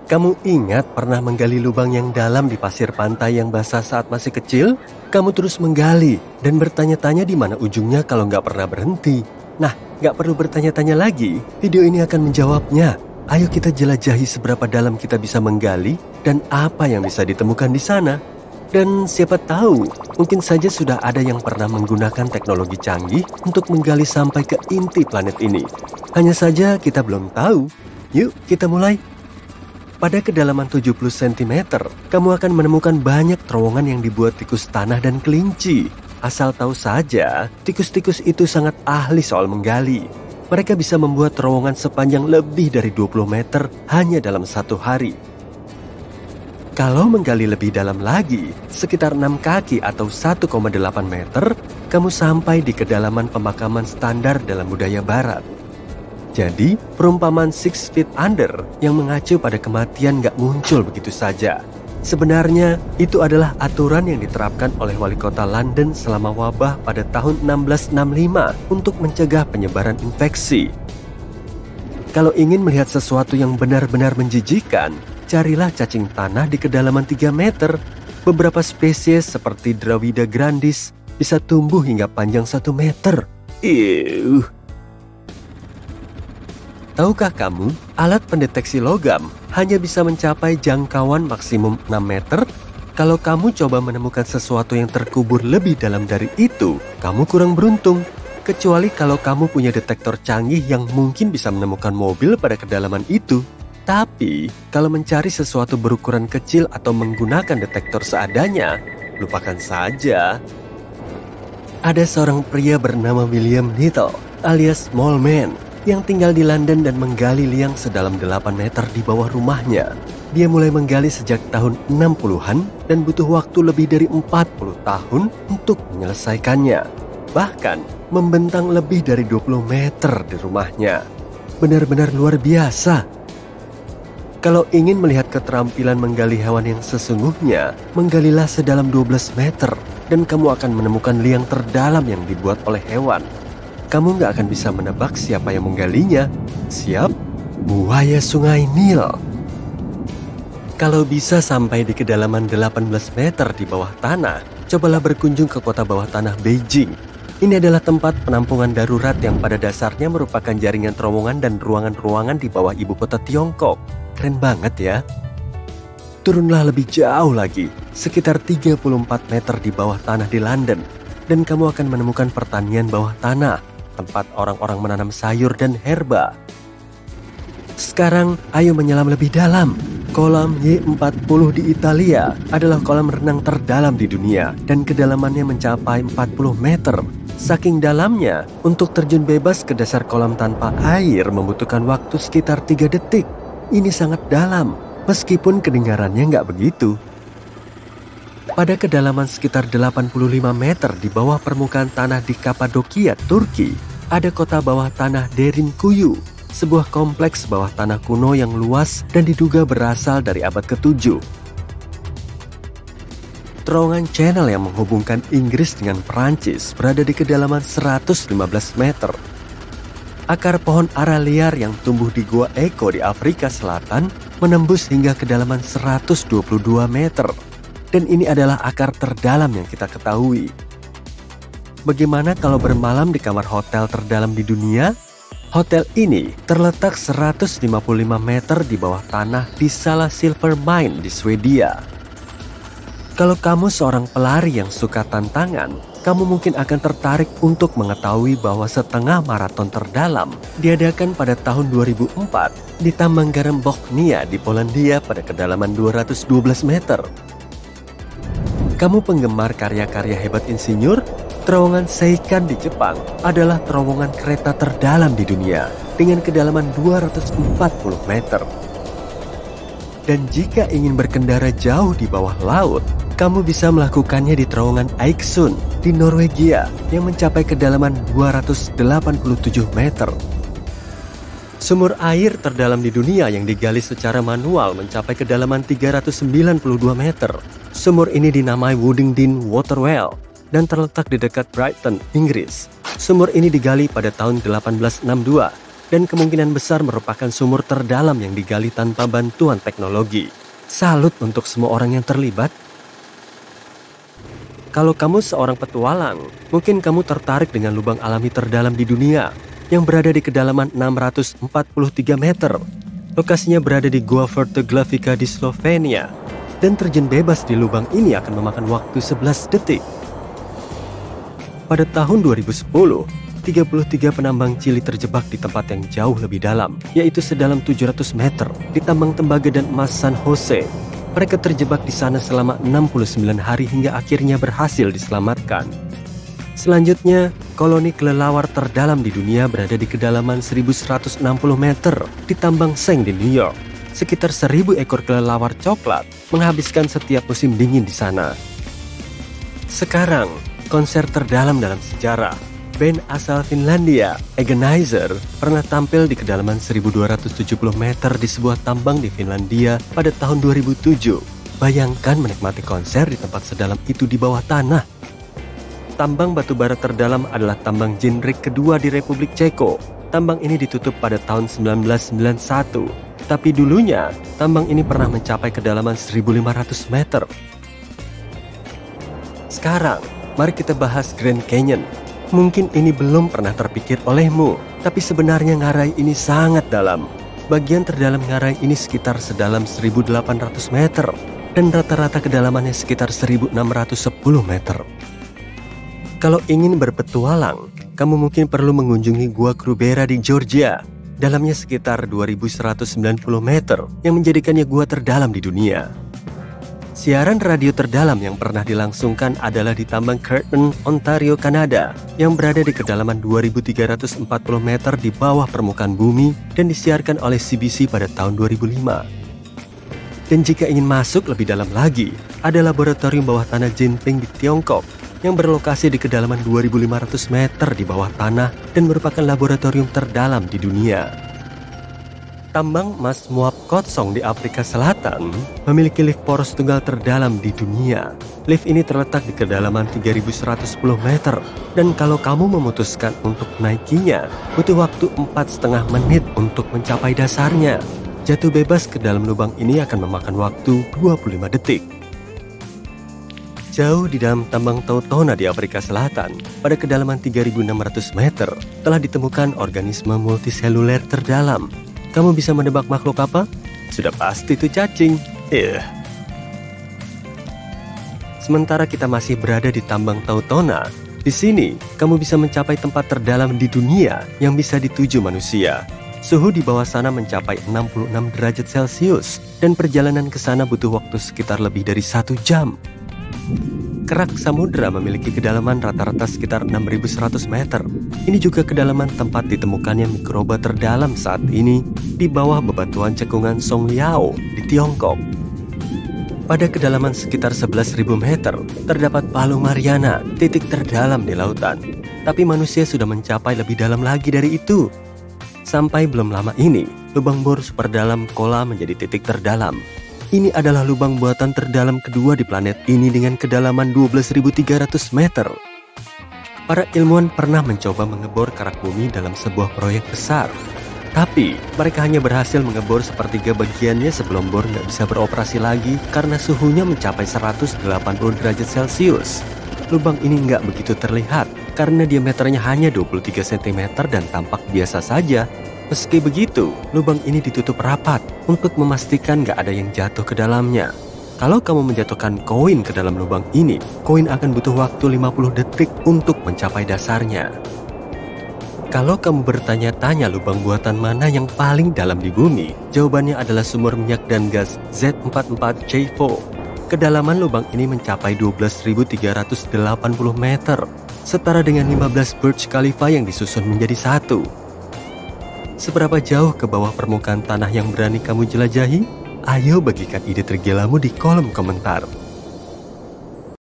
Kamu ingat pernah menggali lubang yang dalam di pasir pantai yang basah saat masih kecil? Kamu terus menggali dan bertanya-tanya di mana ujungnya kalau nggak pernah berhenti. Nah, nggak perlu bertanya-tanya lagi, video ini akan menjawabnya. Ayo kita jelajahi seberapa dalam kita bisa menggali dan apa yang bisa ditemukan di sana. Dan siapa tahu, mungkin saja sudah ada yang pernah menggunakan teknologi canggih untuk menggali sampai ke inti planet ini. Hanya saja kita belum tahu. Yuk, kita mulai. Pada kedalaman 70 cm, kamu akan menemukan banyak terowongan yang dibuat tikus tanah dan kelinci. Asal tahu saja, tikus-tikus itu sangat ahli soal menggali. Mereka bisa membuat terowongan sepanjang lebih dari 20 meter hanya dalam satu hari. Kalau menggali lebih dalam lagi, sekitar 6 kaki atau 1,8 meter, kamu sampai di kedalaman pemakaman standar dalam budaya barat. Jadi, perumpamaan 6 feet under yang mengacu pada kematian gak muncul begitu saja. Sebenarnya, itu adalah aturan yang diterapkan oleh wali kota London selama wabah pada tahun 1665 untuk mencegah penyebaran infeksi. Kalau ingin melihat sesuatu yang benar-benar menjijikan, carilah cacing tanah di kedalaman 3 meter. Beberapa spesies seperti Dravida grandis bisa tumbuh hingga panjang 1 meter. Tahukah kamu, alat pendeteksi logam hanya bisa mencapai jangkauan maksimum 6 meter? Kalau kamu coba menemukan sesuatu yang terkubur lebih dalam dari itu, kamu kurang beruntung. Kecuali kalau kamu punya detektor canggih yang mungkin bisa menemukan mobil pada kedalaman itu. Tapi, kalau mencari sesuatu berukuran kecil atau menggunakan detektor seadanya, lupakan saja. Ada seorang pria bernama William Little alias Small Man yang tinggal di London dan menggali liang sedalam 8 meter di bawah rumahnya. Dia mulai menggali sejak tahun 60-an dan butuh waktu lebih dari 40 tahun untuk menyelesaikannya. Bahkan, membentang lebih dari 20 meter di rumahnya. Benar-benar luar biasa. Kalau ingin melihat keterampilan menggali hewan yang sesungguhnya, menggalilah sedalam 12 meter dan kamu akan menemukan liang terdalam yang dibuat oleh hewan. Kamu nggak akan bisa menebak siapa yang menggalinya. Siap? Buaya Sungai Nil. Kalau bisa sampai di kedalaman 18 meter di bawah tanah, cobalah berkunjung ke kota bawah tanah Beijing. Ini adalah tempat penampungan darurat yang pada dasarnya merupakan jaringan terowongan dan ruangan-ruangan di bawah ibu kota Tiongkok. Keren banget ya. Turunlah lebih jauh lagi, sekitar 34 meter di bawah tanah di London, dan kamu akan menemukan pertanian bawah tanah, tempat orang-orang menanam sayur dan herba. Sekarang, ayo menyelam lebih dalam. Kolam Y40 di Italia adalah kolam renang terdalam di dunia dan kedalamannya mencapai 40 meter. Saking dalamnya, untuk terjun bebas ke dasar kolam tanpa air membutuhkan waktu sekitar 3 detik. Ini sangat dalam, meskipun kedengarannya nggak begitu. Pada kedalaman sekitar 85 meter di bawah permukaan tanah di Kapadokia, Turki, ada kota bawah tanah Derinkuyu, sebuah kompleks bawah tanah kuno yang luas dan diduga berasal dari abad ke-7. Terowongan channel yang menghubungkan Inggris dengan Perancis berada di kedalaman 115 meter. Akar pohon ara liar yang tumbuh di Gua Eko di Afrika Selatan menembus hingga kedalaman 122 meter. Dan ini adalah akar terdalam yang kita ketahui. Bagaimana kalau bermalam di kamar hotel terdalam di dunia? Hotel ini terletak 155 meter di bawah tanah di Sala Silver Mine di Swedia. Kalau kamu seorang pelari yang suka tantangan, kamu mungkin akan tertarik untuk mengetahui bahwa setengah maraton terdalam diadakan pada tahun 2004 di tambang garam Bochnia di Polandia pada kedalaman 212 meter. Kamu penggemar karya-karya hebat insinyur? Terowongan Seikan di Jepang adalah terowongan kereta terdalam di dunia dengan kedalaman 240 meter. Dan jika ingin berkendara jauh di bawah laut, kamu bisa melakukannya di terowongan Eiksund di Norwegia yang mencapai kedalaman 287 meter. Sumur air terdalam di dunia yang digali secara manual mencapai kedalaman 392 meter. Sumur ini dinamai Woodingdean Waterwell dan terletak di dekat Brighton, Inggris. Sumur ini digali pada tahun 1862 dan kemungkinan besar merupakan sumur terdalam yang digali tanpa bantuan teknologi. Salut untuk semua orang yang terlibat. Kalau kamu seorang petualang, mungkin kamu tertarik dengan lubang alami terdalam di dunia yang berada di kedalaman 643 meter. Lokasinya berada di Gua Vertoglavica di Slovenia, dan terjun bebas di lubang ini akan memakan waktu 11 detik. Pada tahun 2010, 33 penambang Chili terjebak di tempat yang jauh lebih dalam, yaitu sedalam 700 meter di tambang tembaga dan emas San Jose. Mereka terjebak di sana selama 69 hari hingga akhirnya berhasil diselamatkan. Selanjutnya, koloni kelelawar terdalam di dunia berada di kedalaman 1160 meter di tambang Seng di New York. Sekitar 1000 ekor kelelawar coklat menghabiskan setiap musim dingin di sana. Sekarang, konser terdalam dalam sejarah. Band asal Finlandia, Agonizer, pernah tampil di kedalaman 1270 meter di sebuah tambang di Finlandia pada tahun 2007. Bayangkan menikmati konser di tempat sedalam itu di bawah tanah. Tambang batubara terdalam adalah tambang Jinrik kedua di Republik Ceko. Tambang ini ditutup pada tahun 1991. Tapi dulunya, tambang ini pernah mencapai kedalaman 1500 meter. Sekarang, mari kita bahas Grand Canyon. Mungkin ini belum pernah terpikir olehmu, tapi sebenarnya ngarai ini sangat dalam. Bagian terdalam ngarai ini sekitar sedalam 1800 meter, dan rata-rata kedalamannya sekitar 1610 meter. Kalau ingin berpetualang, kamu mungkin perlu mengunjungi Gua Krubera di Georgia. Dalamnya sekitar 2190 meter, yang menjadikannya gua terdalam di dunia. Siaran radio terdalam yang pernah dilangsungkan adalah di tambang Curtin, Ontario, Kanada, yang berada di kedalaman 2340 meter di bawah permukaan bumi dan disiarkan oleh CBC pada tahun 2005. Dan jika ingin masuk lebih dalam lagi, ada laboratorium bawah tanah Jinping di Tiongkok yang berlokasi di kedalaman 2500 meter di bawah tanah dan merupakan laboratorium terdalam di dunia. Tambang emas Moab Khotsong di Afrika Selatan memiliki lift poros tunggal terdalam di dunia. Lift ini terletak di kedalaman 3110 meter, dan kalau kamu memutuskan untuk menaikinya, butuh waktu 4,5 menit untuk mencapai dasarnya. Jatuh bebas ke dalam lubang ini akan memakan waktu 25 detik. Jauh di dalam tambang Tautona di Afrika Selatan, pada kedalaman 3600 meter, telah ditemukan organisme multiseluler terdalam. Kamu bisa menebak makhluk apa? Sudah pasti itu cacing. Sementara kita masih berada di tambang Tautona, di sini kamu bisa mencapai tempat terdalam di dunia yang bisa dituju manusia. Suhu di bawah sana mencapai 66 derajat Celcius, dan perjalanan ke sana butuh waktu sekitar lebih dari 1 jam. Kerak samudera memiliki kedalaman rata-rata sekitar 6100 meter. Ini juga kedalaman tempat ditemukannya mikroba terdalam saat ini di bawah bebatuan cekungan Song Liao di Tiongkok. Pada kedalaman sekitar 11.000 meter, terdapat Palu Mariana, titik terdalam di lautan. Tapi manusia sudah mencapai lebih dalam lagi dari itu. Sampai belum lama ini, lubang bor super dalam Kola menjadi titik terdalam. Ini adalah lubang buatan terdalam kedua di planet ini dengan kedalaman 12.300 meter. Para ilmuwan pernah mencoba mengebor kerak bumi dalam sebuah proyek besar. Tapi, mereka hanya berhasil mengebor sepertiga bagiannya sebelum bor nggak bisa beroperasi lagi karena suhunya mencapai 180 derajat Celcius. Lubang ini nggak begitu terlihat karena diameternya hanya 23 cm dan tampak biasa saja. Meski begitu, lubang ini ditutup rapat untuk memastikan nggak ada yang jatuh ke dalamnya. Kalau kamu menjatuhkan koin ke dalam lubang ini, koin akan butuh waktu 50 detik untuk mencapai dasarnya. Kalau kamu bertanya-tanya lubang buatan mana yang paling dalam di bumi, jawabannya adalah sumur minyak dan gas Z44J4. Kedalaman lubang ini mencapai 12.380 meter, setara dengan 15 Burj Khalifa yang disusun menjadi satu. Seberapa jauh ke bawah permukaan tanah yang berani kamu jelajahi? Ayo bagikan ide tergilamu di kolom komentar.